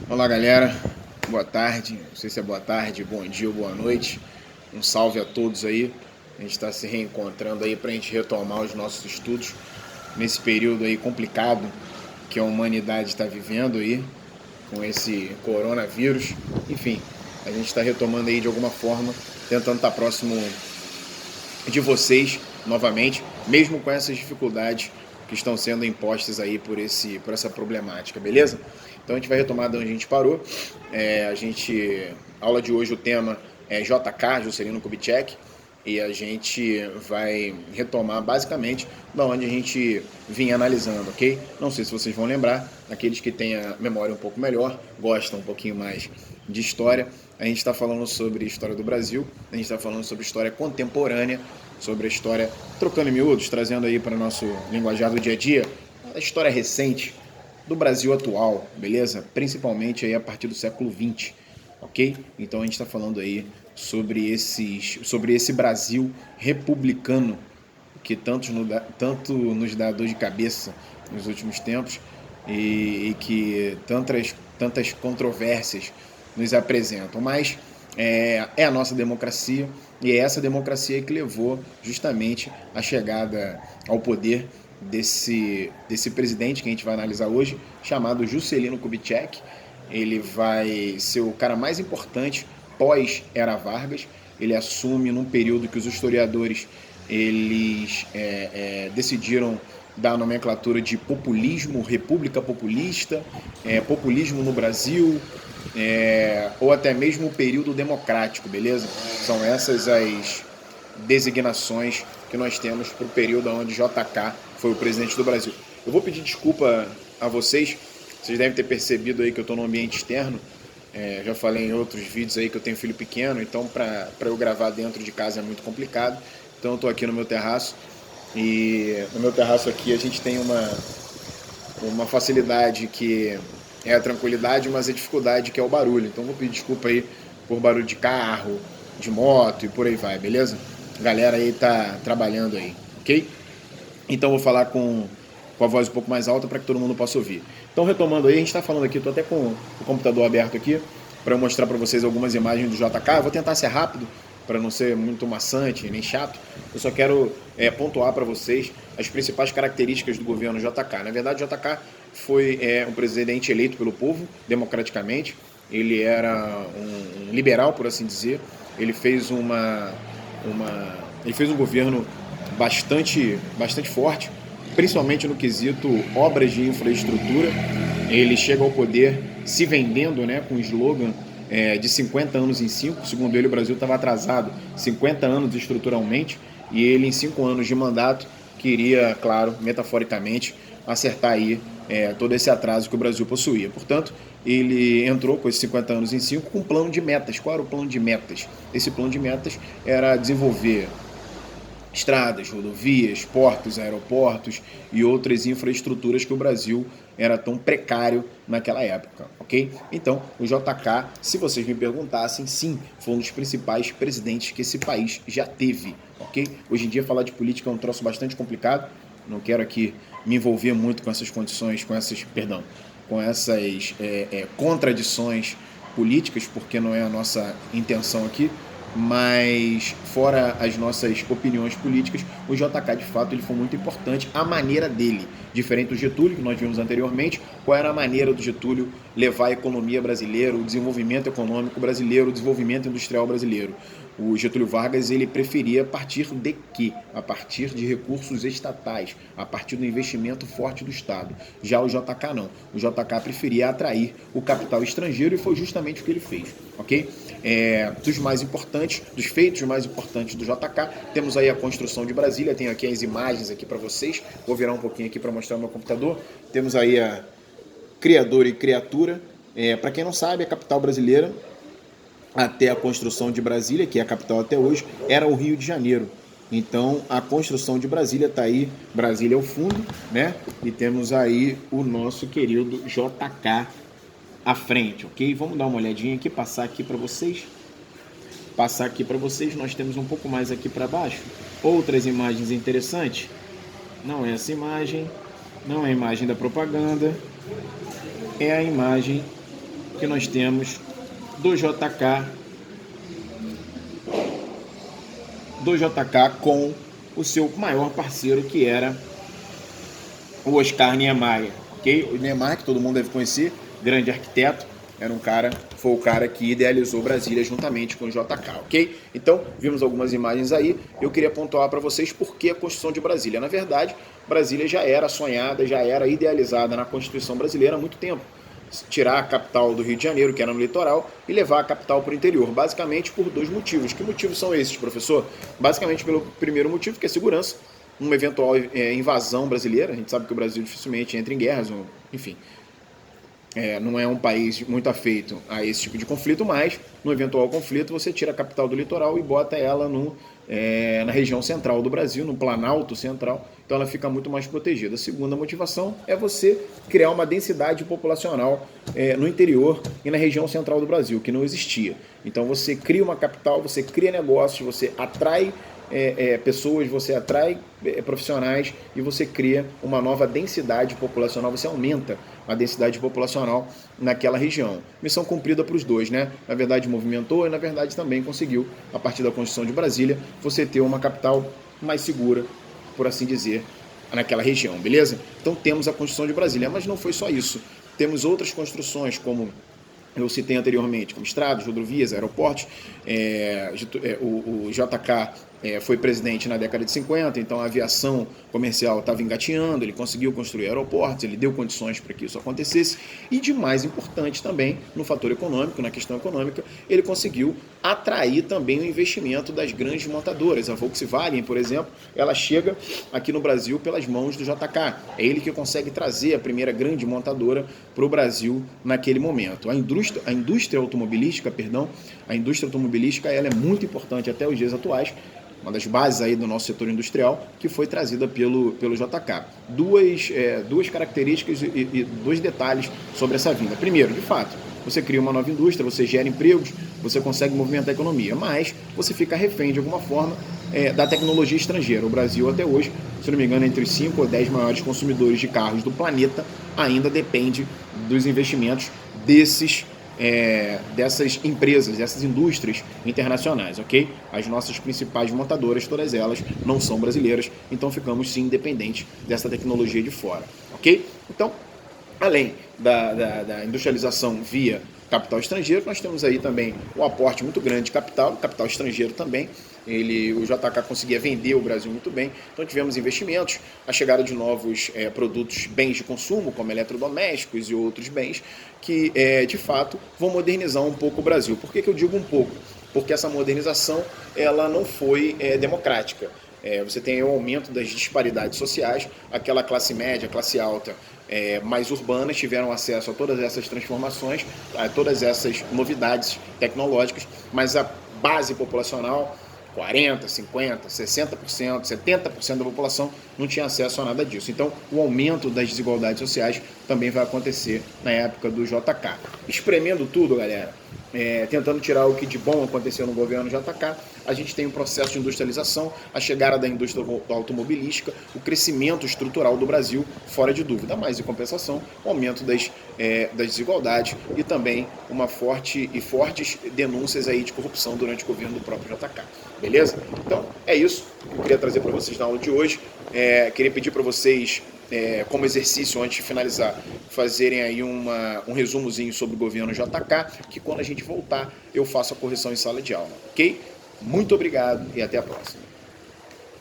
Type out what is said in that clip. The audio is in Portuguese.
Olá, galera, boa tarde, não sei se é boa tarde, bom dia ou boa noite, um salve a todos aí. A gente está se reencontrando aí para a gente retomar os nossos estudos nesse período aí complicado que a humanidade está vivendo aí com esse coronavírus. Enfim, a gente está retomando aí de alguma forma, tentando estar próximo de vocês novamente, mesmo com essas dificuldades que estão sendo impostas aí por essa problemática, beleza? Então a gente vai retomar de onde a gente parou. A aula de hoje, o tema é JK, Juscelino Kubitschek, e a gente vai retomar basicamente da onde a gente vinha analisando, ok? Não sei se vocês vão lembrar, aqueles que têm a memória um pouco melhor, gostam um pouquinho mais de história, a gente está falando sobre história do Brasil, a gente está falando sobre história contemporânea, sobre a história, trocando em miúdos, trazendo aí para o nosso linguajar do dia a dia, a história recente do Brasil atual, beleza? Principalmente aí a partir do século XX, ok? Então a gente está falando aí sobre esse Brasil republicano que tanto nos dá dor de cabeça nos últimos tempos e que tantas controvérsias nos apresentam. Mas é a nossa democracia e é essa democracia que levou justamente a chegada ao poder desse presidente que a gente vai analisar hoje, chamado Juscelino Kubitschek. Ele vai ser o cara mais importante pós-Era Vargas. Ele assume num período que os historiadores eles decidiram dar a nomenclatura de populismo, república populista, populismo no Brasil, ou até mesmo o período democrático, beleza? São essas as designações que nós temos para o período onde JK foi o presidente do Brasil. Eu vou pedir desculpa a vocês devem ter percebido aí que eu estou num ambiente externo. Já falei em outros vídeos aí que eu tenho filho pequeno, então para eu gravar dentro de casa é muito complicado. Então eu estou aqui no meu terraço e no meu terraço aqui a gente tem uma facilidade que é a tranquilidade, mas a dificuldade que é o barulho. Então vou pedir desculpa aí por barulho de carro, de moto e por aí vai, beleza? A galera aí tá trabalhando aí, ok? Então vou falar com a voz um pouco mais alta para que todo mundo possa ouvir. Então, retomando aí, a gente está falando aqui, estou até com o computador aberto aqui para mostrar para vocês algumas imagens do JK. Eu vou tentar ser rápido para não ser muito maçante nem chato. Eu só quero pontuar para vocês as principais características do governo JK. Na verdade, o JK foi um presidente eleito pelo povo democraticamente. Ele era um liberal, por assim dizer. Ele fez ele fez um governo bastante forte, principalmente no quesito obras de infraestrutura. Ele chega ao poder se vendendo, né, com o slogan de 50 anos em 5. Segundo ele, o Brasil estava atrasado 50 anos estruturalmente, e ele, em 5 anos de mandato, queria, claro, metaforicamente, acertar aí todo esse atraso que o Brasil possuía. Portanto, ele entrou com esses 50 anos em 5 com um plano de metas. Qual era o plano de metas? Esse plano de metas era desenvolver estradas, rodovias, portos, aeroportos e outras infraestruturas que o Brasil era tão precário naquela época, ok? Então, o JK, se vocês me perguntassem, sim, foi um dos principais presidentes que esse país já teve, ok? Hoje em dia falar de política é um troço bastante complicado, não quero aqui me envolver muito com essas condições, com essas contradições políticas, porque não é a nossa intenção aqui, mas fora as nossas opiniões políticas, o JK de fato ele foi muito importante, a maneira dele, diferente do Getúlio que nós vimos anteriormente. Qual era a maneira do Getúlio levar a economia brasileira, o desenvolvimento econômico brasileiro, o desenvolvimento industrial brasileiro? O Getúlio Vargas ele preferia partir de quê? A partir de recursos estatais, a partir do investimento forte do Estado. Já o JK não. O JK preferia atrair o capital estrangeiro e foi justamente o que ele fez, ok? Dos feitos mais importantes do JK, temos aí a construção de Brasília. Tenho aqui as imagens aqui para vocês. Vou virar um pouquinho aqui para mostrar no meu computador. Temos aí a Criador e Criatura. Para quem não sabe, a capital brasileira, até a construção de Brasília, que é a capital até hoje, era o Rio de Janeiro. Então, a construção de Brasília está aí, Brasília é o fundo, né? E temos aí o nosso querido JK à frente, ok? Vamos dar uma olhadinha aqui, passar aqui para vocês. Nós temos um pouco mais aqui para baixo, outras imagens interessantes. Não é essa imagem, não é a imagem da propaganda, é a imagem que nós temos do JK com o seu maior parceiro, que era o Oscar Niemeyer, ok? O Niemeyer, que todo mundo deve conhecer, grande arquiteto, foi o cara que idealizou Brasília juntamente com o JK, ok? Então, vimos algumas imagens aí. Eu queria pontuar para vocês por que a Constituição de Brasília. Na verdade, Brasília já era sonhada, já era idealizada na Constituição brasileira há muito tempo. Tirar a capital do Rio de Janeiro, que era no litoral, e levar a capital para o interior, basicamente por dois motivos. Que motivos são esses, professor? Basicamente pelo primeiro motivo, que é segurança. Uma eventual invasão brasileira, a gente sabe que o Brasil dificilmente entra em guerras, enfim, não é um país muito afeito a esse tipo de conflito, mas no eventual conflito você tira a capital do litoral e bota ela na região central do Brasil, no Planalto Central, então ela fica muito mais protegida. A segunda motivação é você criar uma densidade populacional no interior e na região central do Brasil, que não existia. Então você cria uma capital, você cria negócios, você atrai pessoas, você atrai profissionais e você cria uma nova densidade populacional, você aumenta a densidade populacional naquela região. Missão cumprida para os dois, né? Na verdade movimentou e na verdade também conseguiu, a partir da Constituição de Brasília, você ter uma capital mais segura, por assim dizer, naquela região, beleza? Então temos a Constituição de Brasília, mas não foi só isso. Temos outras construções, como eu citei anteriormente, como estradas, rodovias, aeroportos. O JK foi presidente na década de 50, então a aviação comercial estava engateando, ele conseguiu construir aeroportos, ele deu condições para que isso acontecesse, e de mais importante também, no fator econômico, na questão econômica, ele conseguiu atrair também o investimento das grandes montadoras. A Volkswagen, por exemplo, ela chega aqui no Brasil pelas mãos do JK. É ele que consegue trazer a primeira grande montadora para o Brasil naquele momento. A indústria automobilística, ela é muito importante até os dias atuais, uma das bases aí do nosso setor industrial, que foi trazida pelo JK. Duas características e dois detalhes sobre essa vinda. Primeiro, de fato, você cria uma nova indústria, você gera empregos, você consegue movimentar a economia, mas você fica refém de alguma forma da tecnologia estrangeira. O Brasil até hoje, se não me engano, entre os 5 ou 10 maiores consumidores de carros do planeta, ainda depende dos investimentos dessas empresas, dessas indústrias internacionais, ok? As nossas principais montadoras, todas elas, não são brasileiras, então ficamos sim dependentes dessa tecnologia de fora, ok? Então, além da industrialização via capital estrangeiro, nós temos aí também um aporte muito grande de capital estrangeiro também. O JK conseguia vender o Brasil muito bem, então tivemos investimentos, a chegada de novos produtos, bens de consumo, como eletrodomésticos e outros bens, que de fato vão modernizar um pouco o Brasil. Por que eu digo um pouco? Porque essa modernização ela não foi democrática. Você tem o aumento das disparidades sociais, aquela classe média, classe alta, mais urbanas tiveram acesso a todas essas transformações, a todas essas novidades tecnológicas, mas a base populacional, 40%, 50%, 60%, 70% da população não tinha acesso a nada disso. Então, o aumento das desigualdades sociais também vai acontecer na época do JK. Espremendo tudo, galera, tentando tirar o que de bom aconteceu no governo JK, a gente tem um processo de industrialização, a chegada da indústria automobilística, o crescimento estrutural do Brasil, fora de dúvida, mas em compensação, o aumento das desigualdades e também fortes denúncias aí de corrupção durante o governo do próprio JK. Beleza? Então, é isso que eu queria trazer para vocês na aula de hoje. Queria pedir para vocês, como exercício, antes de finalizar, fazerem aí um resumozinho sobre o governo JK, que quando a gente voltar, eu faço a correção em sala de aula, ok? Muito obrigado e até a próxima.